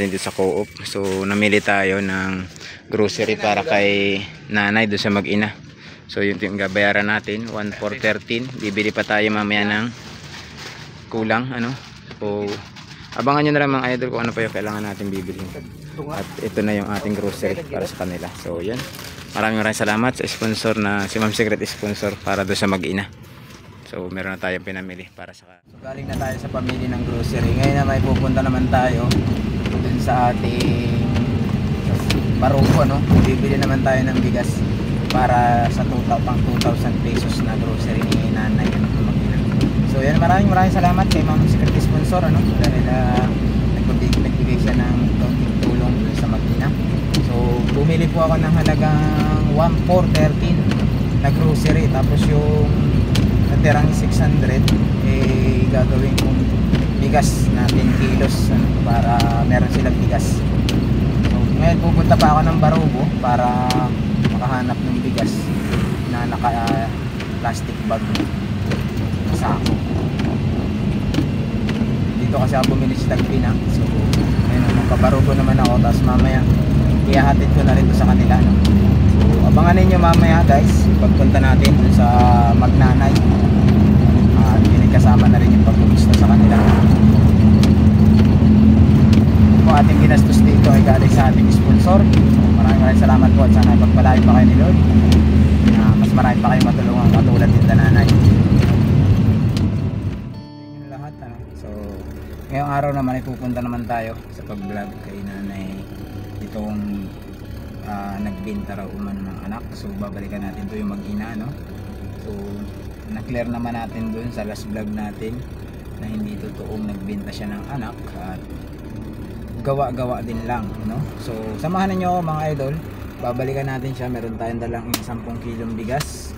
natin dito sa Co-op. So namili tayo ng grocery para kay nanay doon sa mag-ina. So yun yung gabayaran natin, 1,413. Bibili pa tayo mamaya ng kulang ano. So abangan nyo na lang mga idol kung ano pa yung kailangan natin bibili. At ito na yung ating grocery para sa kanila. So yan, maraming salamat sa sponsor na si Ma'am Secret, sponsor para doon sa mag-ina. So meron na tayong pinamili para sa... So galing na tayo sa pamili ng grocery. Ngayon na may pupunta naman tayo dun sa ating Barugo, no? Bibili naman tayo ng bigas para sa pang 2,000 pesos na grocery ni nanay, ano, mag-ina. So yan, maraming salamat kay Ma'am Secret, sponsor, ano, dahil nagbigay siya ng konting tulong sa mag-ina. So bumili po ako ng halagang 1,413 na grocery, tapos yung natirang 600 gagawin kong bigas na 10 kilos, ano, para meron silang bigas. So ngayon pupunta pa ako ng Barugo para makahanap ng bigas na naka plastic bag na sako. Dito kasi ako bumili sa Tagpina. So ngayon magpabarugo naman ako, tapos mamaya ihahatid ko na rin sa kanila, no? So abangan ninyo mamaya guys pagpunta natin dun sa magnanay, at kasama na rin yung pagpupusta sa kanila. Kung ating ginastos dito ay galing sa ating sponsor. Maraming salamat po at sana pagpalain pa kayo ni Lord. Mas marami pa kayong matulungan katulad din na nanay. Yun lahat, ano? So ngayong araw naman ay pupunta naman tayo sa pag-vlog kay nanay. Itong nagbenta raw umano ng anak. So babalikan natin to yung mag-ina, no? So na-clear naman natin dun sa last vlog natin na hindi totoong nagbenta siya ng anak at gawa-gawa din lang, no? So samahan niyo mga idol, babalikan natin siya. Meron tayong dalang 10 kilong bigas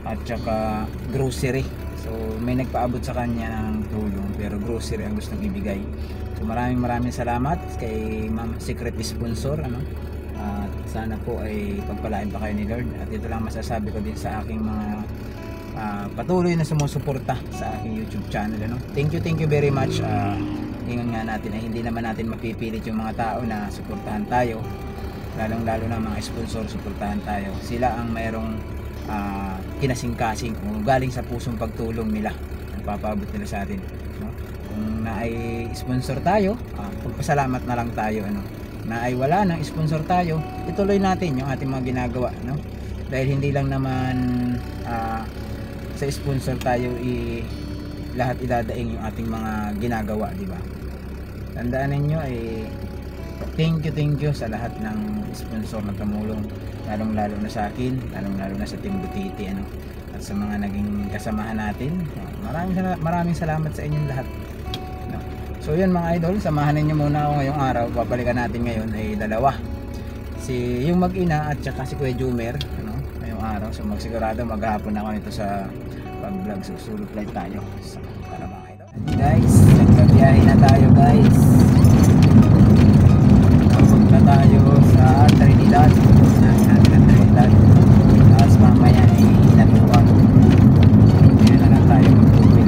at saka grocery. So may nagpaabot sa kanya ng tulong pero grocery ang gustong ibigay. So maraming salamat kay Ma'am Secret, sponsor, ano? At sana po ay pagpalain pa kayo ni Lord. At ito lang masasabi ko din sa aking mga patuloy na sumusuporta sa aking YouTube channel, ano? Thank you very much. Ingon nga natin na hindi naman natin mapipilit yung mga tao na suportahan tayo, lalong lalo na mga sponsor, suportahan tayo. Sila ang mayroong kinasing-kasing kung galing sa pusong pagtulong nila, nagpapaabot nila sa atin, no? Kung na ay sponsor tayo, pagpasalamat na lang tayo, ano? Na ay wala nang sponsor tayo, ituloy natin yung ating mga ginagawa, no? Dahil hindi lang naman sa sponsor tayo lahat idadaing yung ating mga ginagawa, di ba? Tandaan ninyo thank you sa lahat ng sponsor na tumulong, lalong lalo na sa akin, lalong lalo na sa Team Butiti, ano, at sa mga naging kasamahan natin. Maraming salamat sa inyong lahat, no? So yun mga idol, samahan ninyo muna ako ngayong araw. Babalikan natin ngayon ay dalawa, yung mag-ina at saka si Kuya Jumer, ano, ngayong araw. So magsigurado maghapon ako nito sa pag-vlog. Susulot live tayo para mga idol. Guys, nagbabiyahe na tayo guys. Papunta tayo sa Trinidad. Trinidad. Tapos mamaya ay natuwag. Hindi na lang tayo mag-uwi.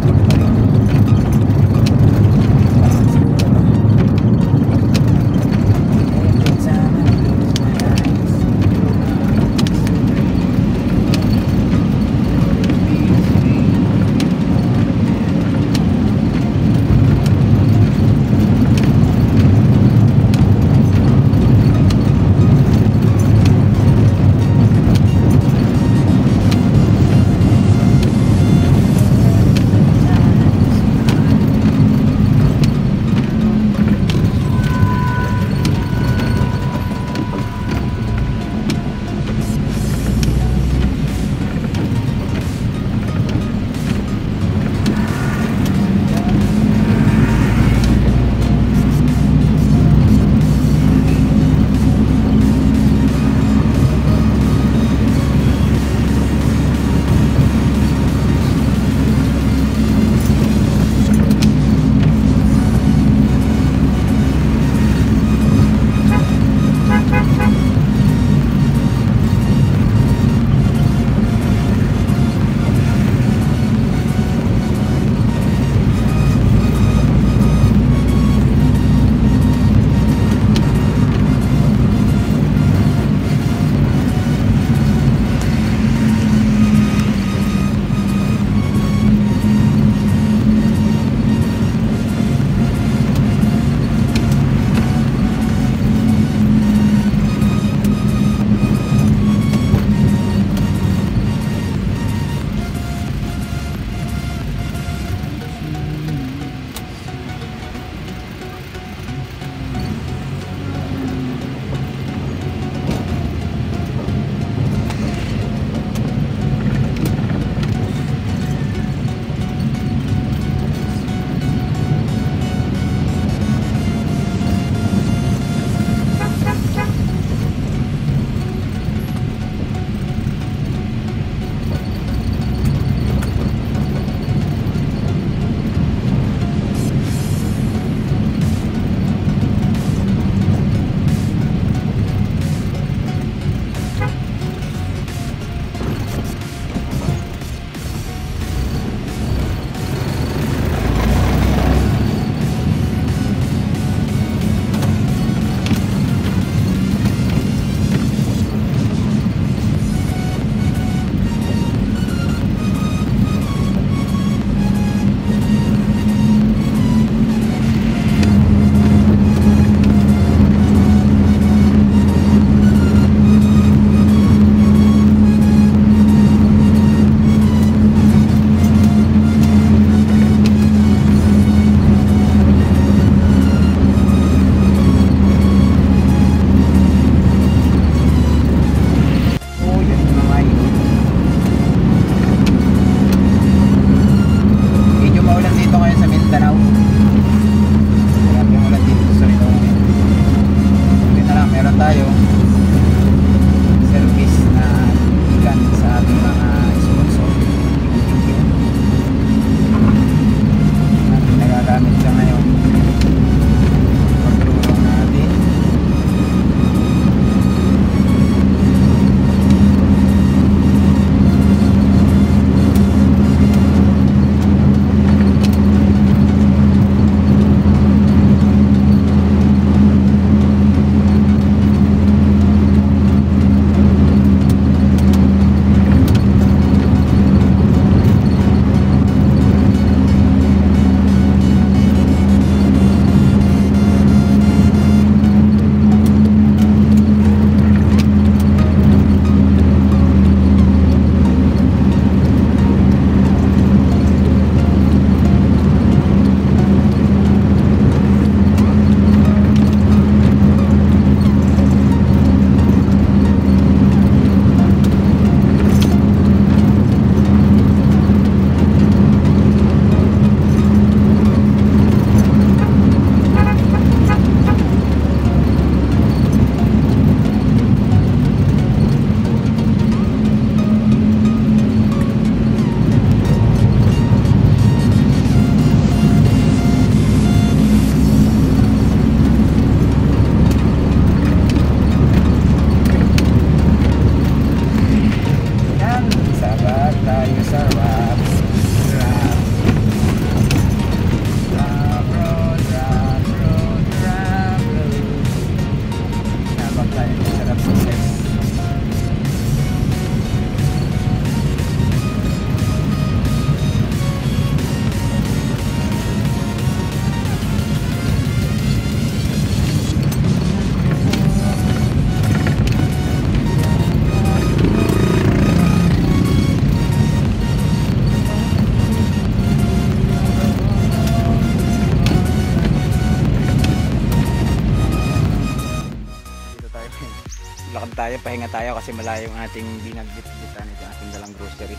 magpahinga tayo kasi malayo yung ating binagdit-ditan ito, ating dalang grocery,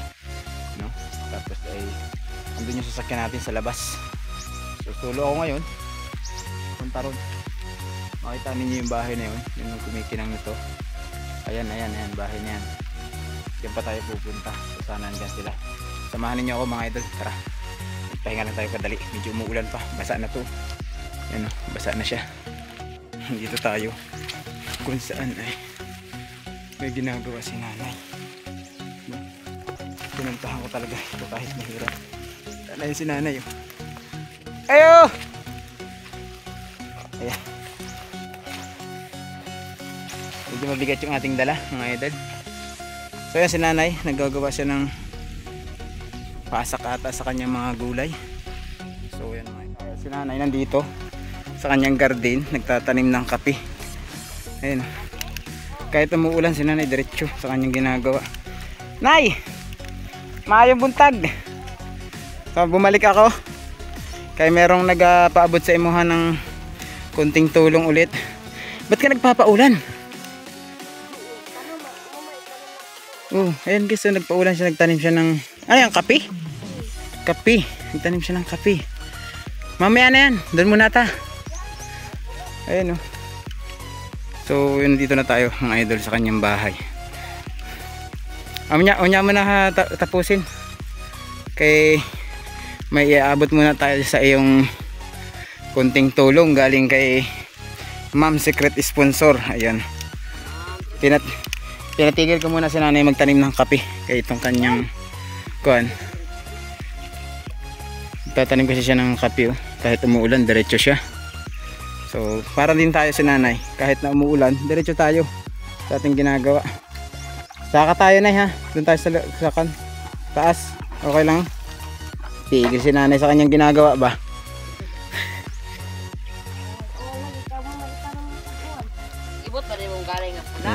no? Tapos ay andun yung sasakyan natin sa labas. So solo ako ngayon, punta ron. Makita ninyo yung bahay na yun, yung kumikinang nito. Ayan, bahay na yan. Diyan pa tayo pupunta. So sana andyan sila. Samahan ninyo ako mga idol. Tara, magpahinga lang tayo kadali. Medyo umuulan pa, basa na to. Yan o, basa na siya. Dito tayo kung saan ay may ginagawa si nanay. Pinuntahan ko talaga ito kahit mahirap. Sana yun si nanay o. Ayo! Ayan. Medyo mabigat yung ating dala mga idol. So yan si nanay, naggagawa siya ng pasak ata sa kanyang mga gulay. So yan mga idol. Si nanay nandito sa kanyang garden, nagtatanim ng kape. Ayun. Kahit umuulan si nanay diretso sa kanyang ginagawa. Nay! Maayong buntag! So bumalik ako. Kaya merong nagpaabot sa imuhan ng kunting tulong ulit. Ba't ka nagpapaulan? Oh, ayun guys, so nagpaulan siya, nagtanim siya ng ano yan, kape? Kape, nagtanim siya ng kape. Mamaya na yan, doon muna ta. Ayun oh. So yun, dito na tayo mga idol sa kanyang bahay. Unya mo na tapusin. Kay may iaabot muna tayo sa iyong kunting tulong galing kay Ma'am Secret Sponsor. Ayun. Pinatigil ko muna si nanay magtanim ng kape kay itong kanyang kuan. Tatanim kasi siya ng kape oh. Kahit umuulan diretso siya. So para din tayo si nanay, kahit na umuulan diretso tayo sa ating ginagawa. Saka tayo na ha, doon tayo sa taas. Okay lang. Tigil si nanay sa kanyang ginagawa ba? Ibot pa rin mong galing nga pula.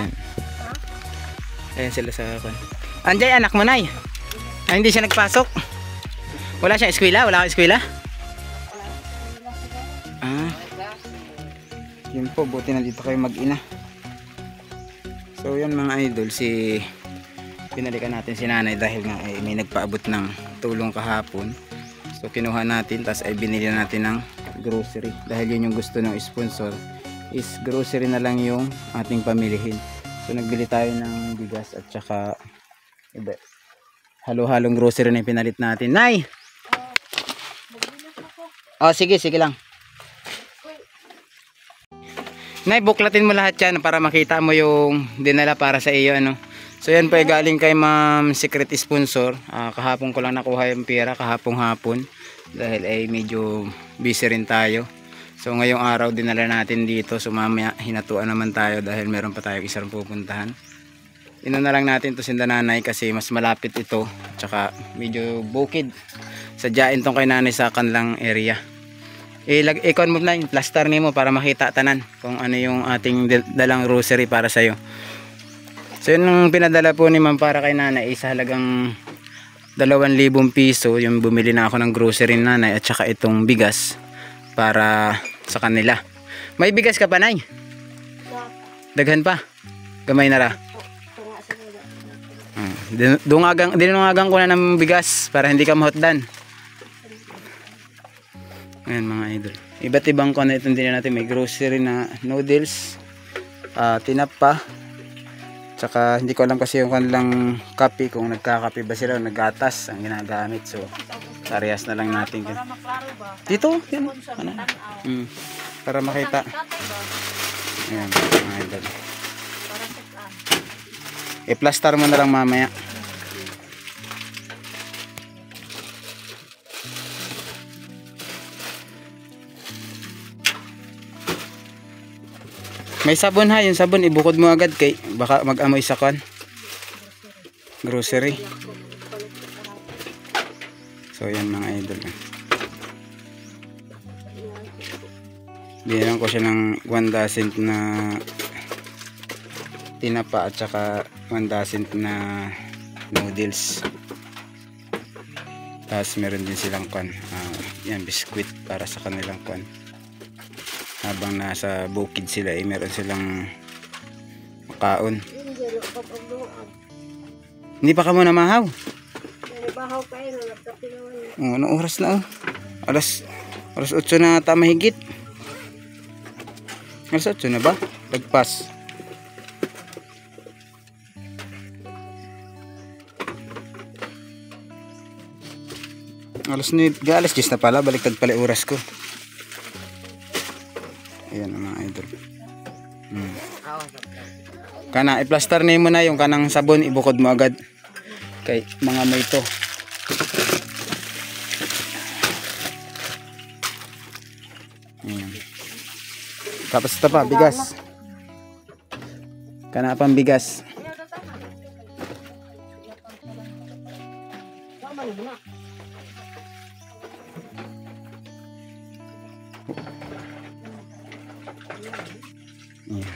Ayan sila sa kan. Anjay, anak mo nay. Ay, hindi siya nagpasok. Wala siyang eskwela? Wala kang eskwela? Ah. Yun po, buti na dito kayo mag-ina. So yun mga idol, pinalikan natin si nanay dahil nga ay may nagpaabot ng tulong kahapon. So kinuha natin, tas ay binili natin ng grocery. Dahil yun yung gusto ng sponsor, is grocery na lang yung ating pamilihin. So nagbili tayo ng bigas at saka iba, halo-halong grocery na yung pinalit natin. Nay! Oh, sige lang. Nay, buklatin mo lahat yan para makita mo yung dinala para sa iyo, ano. So yan po ay galing kay Ma'am Secret Sponsor. Kahapon ko lang nakuha yung pera, kahapong hapon. Dahil ay medyo busy rin tayo. So ngayong araw dinala natin dito. So mamaya hinatuan naman tayo dahil meron pa tayong isang pupuntahan. Ino na lang natin to sinda nanay kasi mas malapit ito. Tsaka medyo bukid. Sadyain tong kay nanay sa kanilang area. Ikon mo na yung plaster nimo para makita tanan kung ano yung ating dalang grocery para sa iyo. So yun ang pinadala po ni ma'am para kay nanay, isa halagang 2,000 piso yung bumili na ako ng grocery ni nanay at saka itong bigas para sa kanila. May bigas ka pa nay? Daghan pa? Gamay na ra? Dinungagang ko na ng bigas para hindi ka mahotdan. Ayan mga idol, iba't ibang kung ano itong din natin. May grocery na noodles, tinapa, tsaka hindi ko alam kasi yung kanilang kape, kung nagkakape ba sila o naggatas ang ginagamit. So parehas na lang natin dito yan, ano? Para makita. Ayan mga idol, i-plaster mo na lang mamaya. May sabon ha, yung sabon ibukod mo agad kay baka mag-amoy sa kan grocery. So yan mga idol. Binigyan ko siya ng 1 dozen na tinapa at saka 1 dozen na noodles. Tapos meron din silang kan, yan biskuit para sa kanilang kan. Habang nasa bukid sila meron silang makaon. Hindi pa ka muna mahaw. Nalibahaw kayo, nagkapilawan. Anong oras na oh? Alas 8 na ata mahigit. Alas 8 na ba? Lagpas. Alas 9, alas 10 na pala. Baliktad pala yung oras ko. Ayan ang mga idol. Kana i-plaster na mo na yung kanang sabon, ibukod mo agad kay mga may to. Ayan. Tapos ito pa, bigas. Kana pang bigas. Ayan.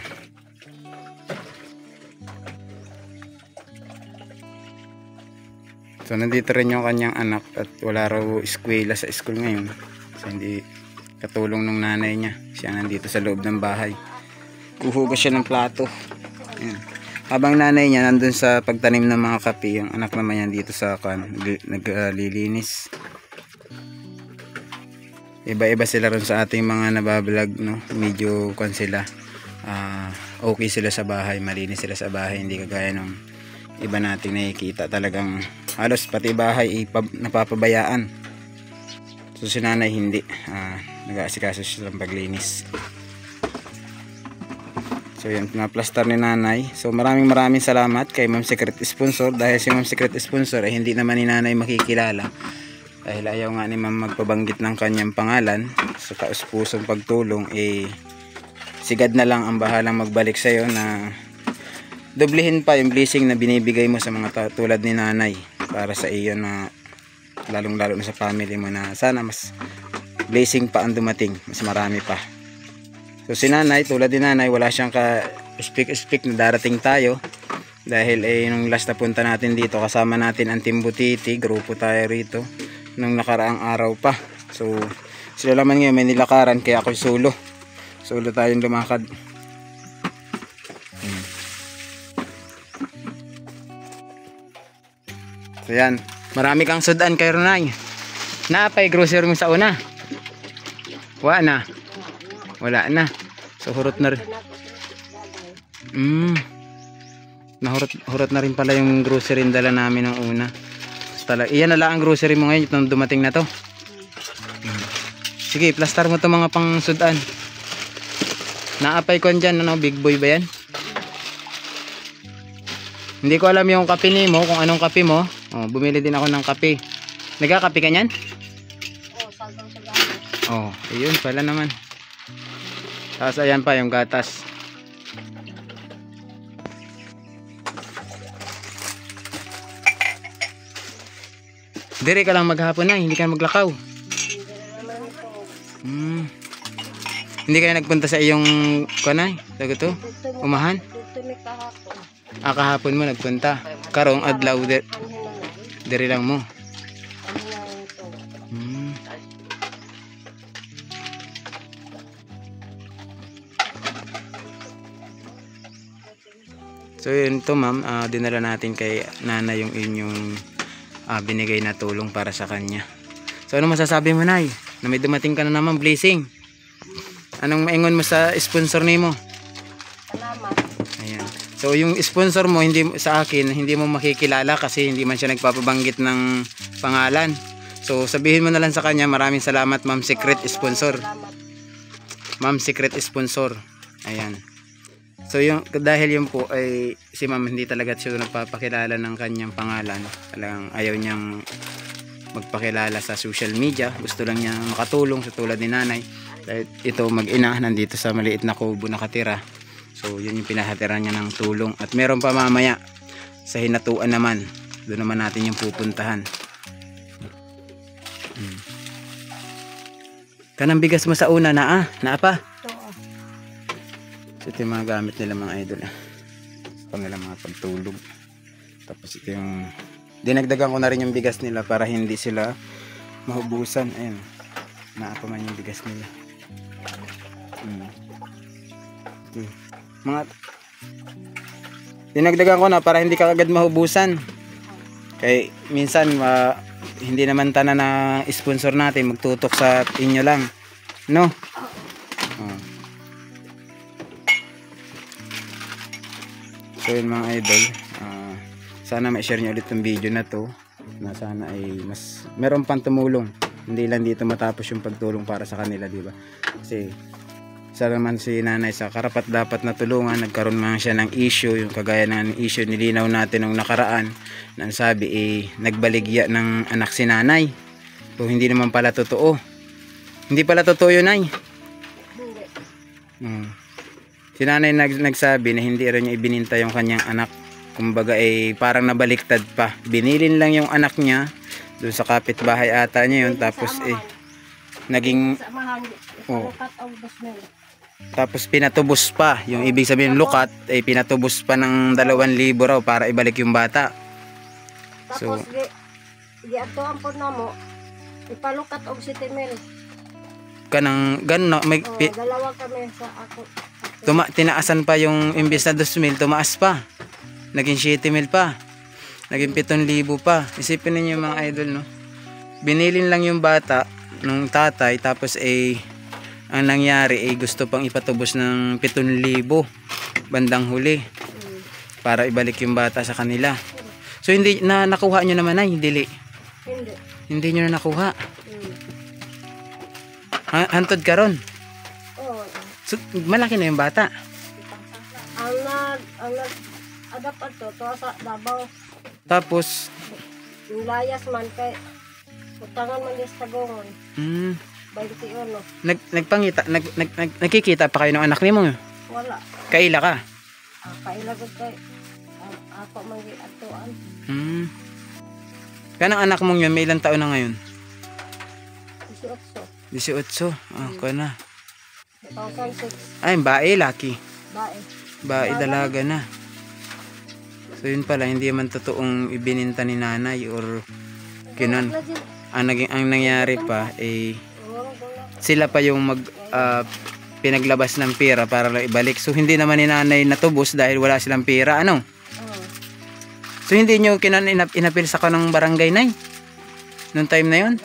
So nandito rin yung kanyang anak at wala raw eskwela sa school ngayon. So hindi katulong ng nanay niya. Siya nandito sa loob ng bahay. Kuhugas siya ng plato. Ayan. Habang nanay niya nandun sa pagtanim ng mga kape, yung anak naman niya dito sa naglilinis. Iba-iba sila rin sa ating mga nabablog, no? Medyo sila. Okay sila sa bahay, malinis sila sa bahay, hindi kagaya ng iba nating nakikita, talagang halos pati bahay napapabayaan. So si nanay hindi, nag-aasikaso siya ng paglinis. So yan, pinaplaster ni nanay. So maraming salamat kay Ma'am Secret Sponsor, dahil si Ma'am Secret Sponsor ay hindi naman ni nanay makikilala dahil ayaw nga ni Ma'am magpabanggit ng kanyang pangalan. So taus-pusong pagtulong, sigad na lang ang bahalang magbalik sa iyo na doblehin pa yung blessing na binibigay mo sa mga tulad ni nanay para sa iyo, na lalong lalo na sa family mo, na sana mas blessing pa ang dumating, mas marami pa. So si nanay, tulad ni nanay, wala siyang ka-speak na darating tayo dahil nung last na punta natin dito, kasama natin ang Team Butiti, grupo tayo rito nung nakaraang araw pa. So sila naman ngayon may nilakaran, kaya ako solo tayong lumakad. So yan, marami kang sudan kay Ronay. Napay grocery mo sa una? Wala na. So hurot na rin. Hurot na rin pala yung grocery na dala namin ng una. Iyan na lang ang grocery mo ngayon nung dumating na to. Sige, plaster mo to mga pang sudan. Naapay ko dyan, ano, big boy ba yan? Hindi ko alam yung kape ni mo, kung anong kape mo. Bumili din ako ng kape. Nagkakape ka nyan? Saltang sa gamit. Ayun pala naman. Tapos ayan pa yung gatas. Dire ka lang maghapon na, hindi ka maglakaw. Hindi kayo nagpunta sa iyong kanay? Sago to? Umahan? Kahapon mo nagpunta. Karong adlaw dire lang mo. So yun to ma'am, dinala natin kay nanay yung inyong binigay na tulong para sa kanya. So ano masasabi mo, nay? Na may dumating ka na naman blessing. Anong maingon mo sa sponsor nimo? Salamat. Ayan. So yung sponsor mo, hindi sa akin, hindi mo makikilala kasi hindi man siya nagpapabanggit ng pangalan. So sabihin mo na lang sa kanya, maraming salamat Ma'am Secret Sponsor. Ma'am Secret Sponsor. Ayan. So yung dahil yun po ay si Ma'am hindi talaga siya nagpapakilala ng kanyang pangalan. Talagang ayaw niyang magpakilala sa social media. Gusto lang niya makatulong sa tulad ni nanay. Dahil ito mag-ina nandito sa maliit na kubo nakatira. So yun yung pinahatiran niya ng tulong. At meron pa mamaya sa hinatuan naman. Doon naman natin yung pupuntahan. Kanang bigas mo sa una na pa. So ito yung mga gamit nila mga idol. Kanilang mga pagtulog. Tapos ito yung dinagdagan ko na rin yung bigas nila para hindi sila mahubusan. Ayun. Naapa man yung bigas nila. Mga dinagdagan ko na para hindi ka agad mahubusan. Kaya minsan hindi naman tanan na sponsor natin magtutok sa inyo lang, no? Oh. So yun mga idol, sana ma-share nyo ulit yung video na to, na sana ay mas meron pang tumulong, hindi lang dito matapos yung pagtulong para sa kanila, di ba? Kasi isa naman si nanay sa karapat dapat na tulungan, nagkaroon man siya ng issue, yung kagaya ng issue nilinaw natin nung nakaraan, na sabi nagbaligya ng anak si nanay. So hindi naman pala totoo. Hindi pala totoo yun, ay. Si nanay nagsabi na hindi rin niya ibininta yung kanyang anak. Kumbaga parang nabaliktad pa. Binilin lang yung anak niya doon sa kapitbahay ata niya yun, tapos naging tapos pinatubos pa, yung ibig sabihin lukat pinatubos pa ng 2,000 raw para ibalik yung bata. Tapos giatuan po na mo ipalukat og 7,000. Kanang ganun may dalawa kami sa ako. Tinaasan pa yung imbes na 2,000, tumaas pa. Naging 7,000 pa. Naging 7,000 pa. Isipin niyo mga idol, no. Binilin lang yung bata nung tatay, tapos ang nangyari gusto pang ipatubos ng 7,000 bandang huli para ibalik yung bata sa kanila. So hindi na nakuha nyo naman, ay hindi nyo na nakuha. Hantod ka ron. So, malaki na yung bata. Ang nag-adapt to sa Davao. Tapos yung layas man kay utangan man yung tagongon. 21. Nagkikita pa kayo ng anak mo? Wala. Kaila ka? Kaila gud kay ako man giatuan. Kanang anak mong yun, may ilang taon na ngayon? 18. 18. Kana. 2006. Ay, bae, laki. Bae. Dalaga na. So yun pala, hindi man totoong ibininta ni nanay or kinon. Ang nangyari pa sila pa yung pinaglabas ng pera para lang ibalik. So hindi naman ni nanay natubos dahil wala silang pera, ano? So hindi nyo inapil sa kanang barangay, nay? Noong time na yun?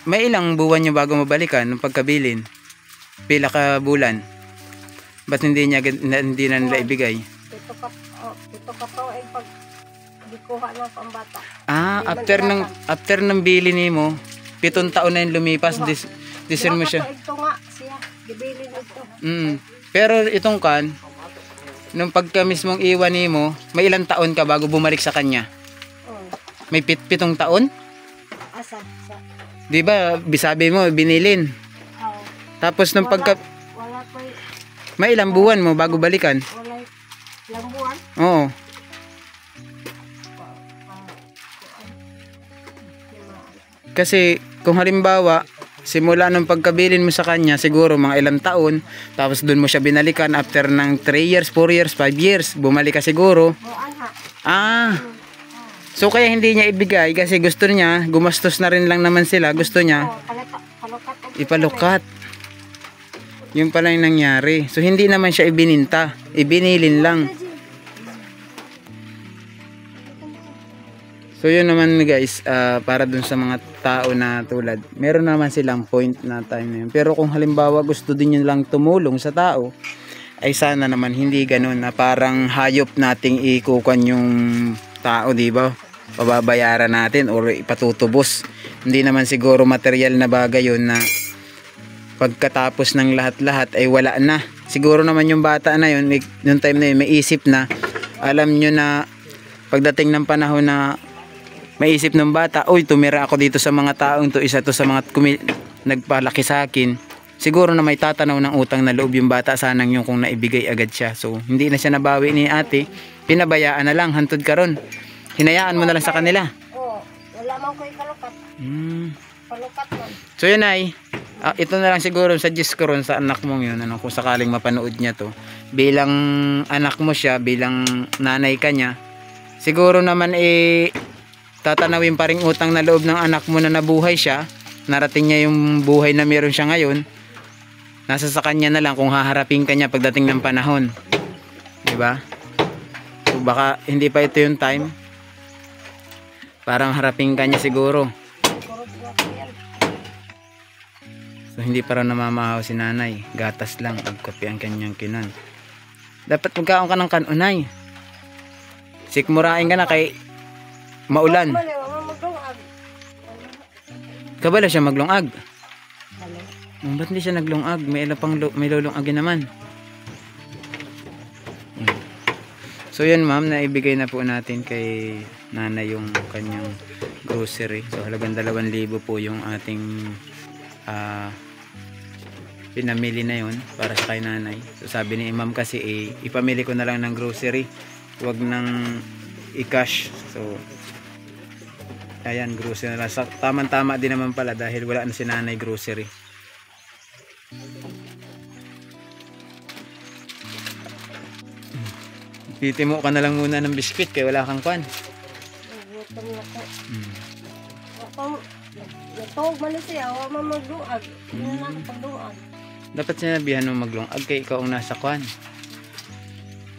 May ilang buwan nyo bago mabalikan nung pagkabilin? Pila ka bulan? Ba't hindi na nila ibigay? Ito ka to ay pag gikuha ng pambata. After ng bili nimo, 7 taon na yung lumipas, discern mo siya. Ito nga siya, gibilin ito. Pero itong nung pagka mismong iwan nimo, may ilang taon ka bago bumalik sa kanya? May 7 taon? Asa? Di ba, bisabi mo, binilin. Tapos nung wala may ilang buwan mo bago balikan? Wala ilang buwan? Oo. Kasi kung halimbawa simula nung pagkabilin mo sa kanya siguro mga ilang taon, tapos dun mo siya binalikan after ng 3 years, 4 years, 5 years, bumalik ka siguro. So kaya hindi niya ibigay kasi gusto niya, gumastos na rin lang naman sila, gusto niya ipalukat. Yung pala yung nangyari. So hindi naman siya ibininta, ibinilin lang. So yun naman guys, para dun sa mga tao na tulad, meron naman silang point na time na yun. Pero kung halimbawa gusto din nyo lang tumulong sa tao, ay sana naman hindi ganun na parang hayop nating ikukan yung tao, di ba? Pababayaran natin or ipatutubos. Hindi naman siguro material na bagay yun na pagkatapos ng lahat-lahat ay wala na. Siguro naman yung bata na yun, yung time na yun, may isip na, alam nyo na pagdating ng panahon na maisip ng bata, uy, tumira ako dito sa mga taong to, isa to sa mga nagpalaki sa akin. Siguro na may tatanaw ng utang na loob yung bata, sanang yung kung naibigay agad siya. So hindi na siya nabawi ni ate, pinabayaan na lang, hantod ka ron. Hinayaan mo na lang sa kanila. Wala man ko ikalukat. Palukat man. So yun ay, ito na lang siguro suggest ko ron sa anak mong yun, kung sakaling mapanood niya to. Bilang anak mo siya, bilang nanay ka niya, siguro naman tatanawin pa ring utang na loob ng anak mo na nabuhay siya, narating niya yung buhay na meron siya ngayon, nasa sa kanya na lang kung haharapin ka niya pagdating ng panahon. Diba? So baka hindi pa ito yung time. Parang harapin ka niya siguro. Kurot na po yan. So hindi para namamahaw si nanay. Gatas lang. Pagkapi ang kanyang kinon. Dapat magkaon ka ng kanunay. Sikmurain ka na kay maulan. Mali, wala magdungag. Kabala siya maglungag. Mali. Ba't hindi siya naglungag? May ilan pang may lulungagin naman. So yun ma'am, naibigay na po natin kay nanay yung kanyang grocery. So halagang 2,000 po yung ating pinamili na yun para sa kay nanay. So sabi ni ma'am kasi ipamili ko na lang ng grocery, huwag nang i-cash. So ayan, grocery na lang. Tama-tama din naman pala dahil wala na si nanay grocery. Titimo ka na lang muna ng biskwit kaya wala kang kwan. Gutom na ko. Natawag man siya, wala magdungag. Hindi na ako pagdungag. Dapat sinabihan mo maglungag kay ikaw ang nasa kwan.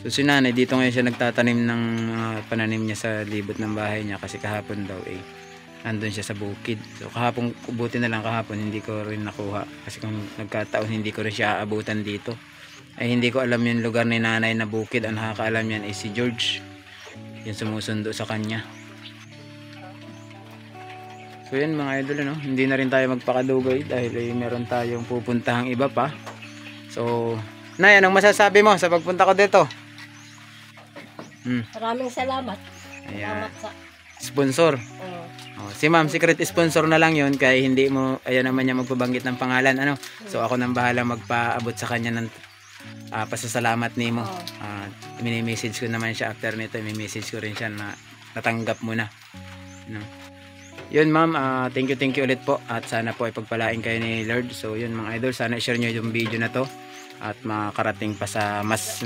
So si nanay dito ngayon siya nagtatanim ng pananim niya sa libot ng bahay niya kasi kahapon daw andun siya sa bukid. So kahapon, buti na lang kahapon hindi ko rin nakuha kasi kung nagkataon hindi ko rin siya aabutan dito. Ay hindi ko alam yung lugar ni nanay na bukid. Ang nakakaalam yan ay si George, yung sumusundo sa kanya. So yan mga idol, no? Hindi na rin tayo magpakadugay dahil meron tayong pupuntahang iba pa. So nay, anong masasabi mo sa pagpunta ko dito? Maraming salamat. Ayan. Salamat sa... Sponsor. Si ma'am, secret sponsor na lang yun kaya hindi mo, ayaw naman niya magpabanggit ng pangalan, ano? So ako nang bahala magpaabot sa kanya ng pasasalamat nimo. Mini-message ko naman siya after nito, mini-message ko rin siya na natanggap mo na, no? Yun ma'am, thank you ulit po at sana po ay pagpalain kayo ni Lord. So yun mga idol, sana i-share nyo yung video na to at makarating pa sa mas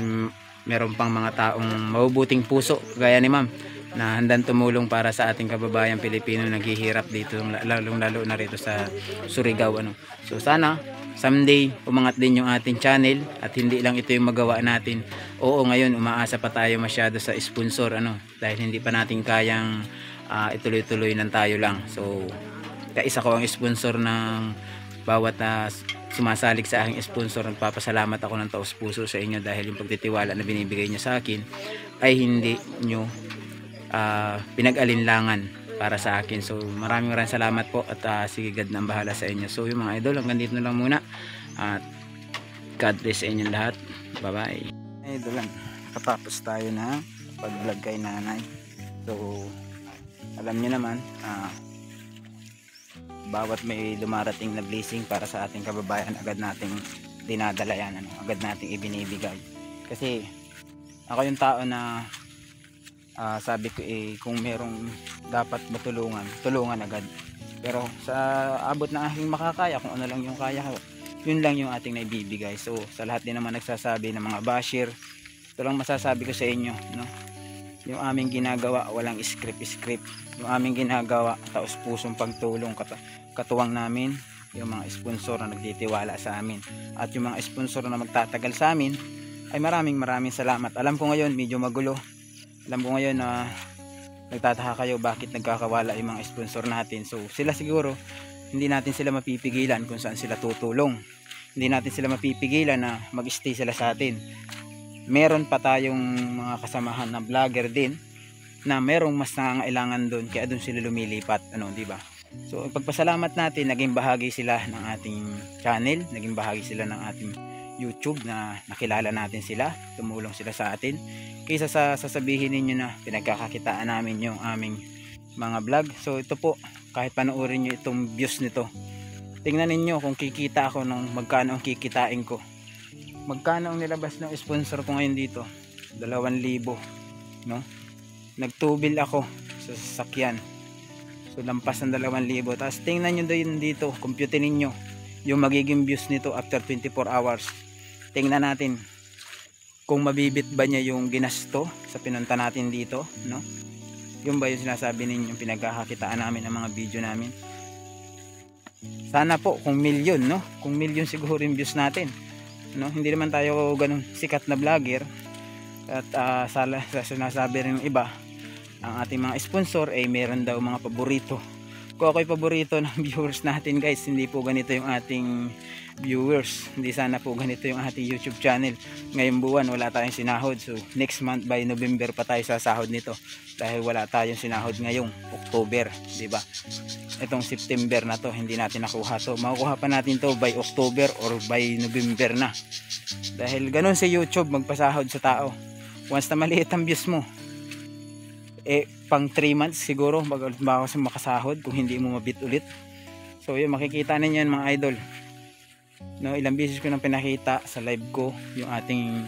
meron pang mga taong mabubuting puso gaya ni ma'am na handang tumulong para sa ating kababayang Pilipino naghihirap dito, lalo na rito sa Surigao, ano. So sana someday umangat din yung ating channel at hindi lang ito yung magawa natin. Oo, ngayon umaasa pa tayo masyado sa sponsor, ano, dahil hindi pa natin kayang ituloy-tuloy ng tayo lang. So kaisa ko ang sponsor ng bawat sumasalig sa aking sponsor. Nagpapasalamat ako ng taos puso sa inyo dahil yung pagtitiwala na binibigay niyo sa akin ay hindi nyo pinag-alinlangan para sa akin. So maraming salamat po at sige, God na ang bahala sa inyo. So yung mga idol, hanggang dito na lang muna at God bless sa inyong lahat. Bye bye. Idol lang, katapos tayo na pag-vlog kay nanay. So alam niyo naman, bawat may dumarating na blessing para sa ating kababayan, agad nating dinadala yan, ano, agad nating ibinibigay. Kasi ako yung tao na sabi ko kung merong dapat matulungan, tulungan agad. Pero sa abot ng aking makakaya, kung ano lang yung kaya ko, yun lang yung ating naibibigay. So sa lahat din naman nagsasabi ng mga basher, ito lang masasabi ko sa inyo, no? Yung aming ginagawa, walang script. Yung aming ginagawa, taos pusong pagtulong, katuwang namin yung mga sponsor na nagtitiwala sa amin. At yung mga sponsor na magtatagal sa amin, ay maraming salamat. Alam ko ngayon medyo magulo. Alam ko ngayon na nagtataka kayo bakit nagkakawala yung mga sponsor natin. So sila siguro, hindi natin sila mapipigilan kung saan sila tutulong. Hindi natin sila mapipigilan na mag-stay sila sa atin. Meron pa tayong mga kasamahan na vlogger din na merong mas nangangailangan doon kaya doon sila lumilipat, ano, di ba? So pagpasalamat natin, naging bahagi sila ng ating channel, naging bahagi sila ng ating YouTube, na nakilala natin sila, tumulong sila sa atin. Kaysa sa sasabihin ninyo na pinagkakakitaan namin yung aming mga vlog. So ito po, kahit panoorin nyo itong views nito, tingnan ninyo kung kikita ako ng magkano ang kikitain ko. Magkano ang nilabas ng sponsor ko ngayon dito? 2,000, no? Nagtubil ako sa sasakyan. So lampas ng 2,000. Tapos tingnan nyo din dito, computerin ninyo yung magiging views nito after 24 hours. Tingnan natin kung mabibit ba niya yung ginasto sa pinunta natin dito, no? Yung ba yung sinasabi ninyo, yung pinagkakakitaan namin ng mga video namin? Sana po kung milyon, no? Kung milyon siguro yung views natin, no? Hindi naman tayo ganun sikat na vlogger, At sa sinasabi rin ng iba, ang ating mga sponsor ay meron daw mga paborito. Kung ako'y paborito ng viewers natin guys, hindi po ganito yung ating viewers, hindi sana po ganito yung ating YouTube channel. Ngayong buwan wala tayong sinahod, so next month by November pa tayo sasahod nito dahil wala tayong sinahod ngayong October, di ba? Itong September na to hindi natin nakuha to, makukuha pa natin to by October or by November na, dahil ganun si YouTube magpasahod sa tao. Once na maliit ang views mo, pang 3 months siguro bago sa makasahod kung hindi mo mabit ulit. So yun, makikita ninyo yan mga idol, no, ilang beses ko nang pinakita sa live ko yung ating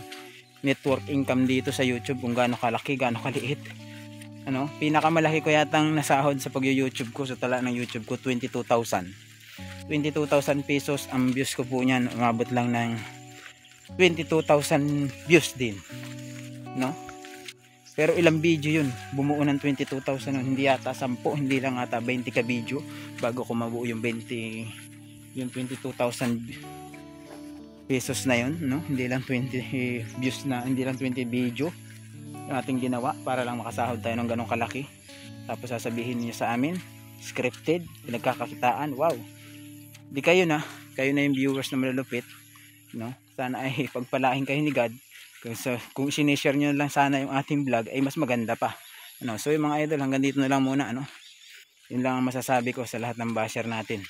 network income dito sa YouTube, kung gaano kalaki, gaano kaliit. Ano, pinakamalaki ko yatang nasahod sa pag-YouTube ko, sa tala ng YouTube ko, 22,000 pesos ang views ko po niyan. Umabot lang ng 22,000 views din, no? Pero ilang video yun, bumuo ng 22,000 nun. Hindi yata 10, hindi lang ata 20 ka video bago ko mabuo yung 22,000 pesos na yun, no? Hindi lang 20 views na, hindi lang 20 video yung ating ginawa para lang makasahod tayo ng ganong kalaki. Tapos sasabihin niyo sa amin, scripted, pinagkakakitaan. Wow, di kayo na yung viewers na malulupit, no? Sana ay pagpalain kayo ni God. Kung sinishare nyo lang sana yung ating vlog ay mas maganda pa, ano? So yung mga idol, hanggang dito na lang muna, ano? Yun lang ang masasabi ko sa lahat ng basher natin.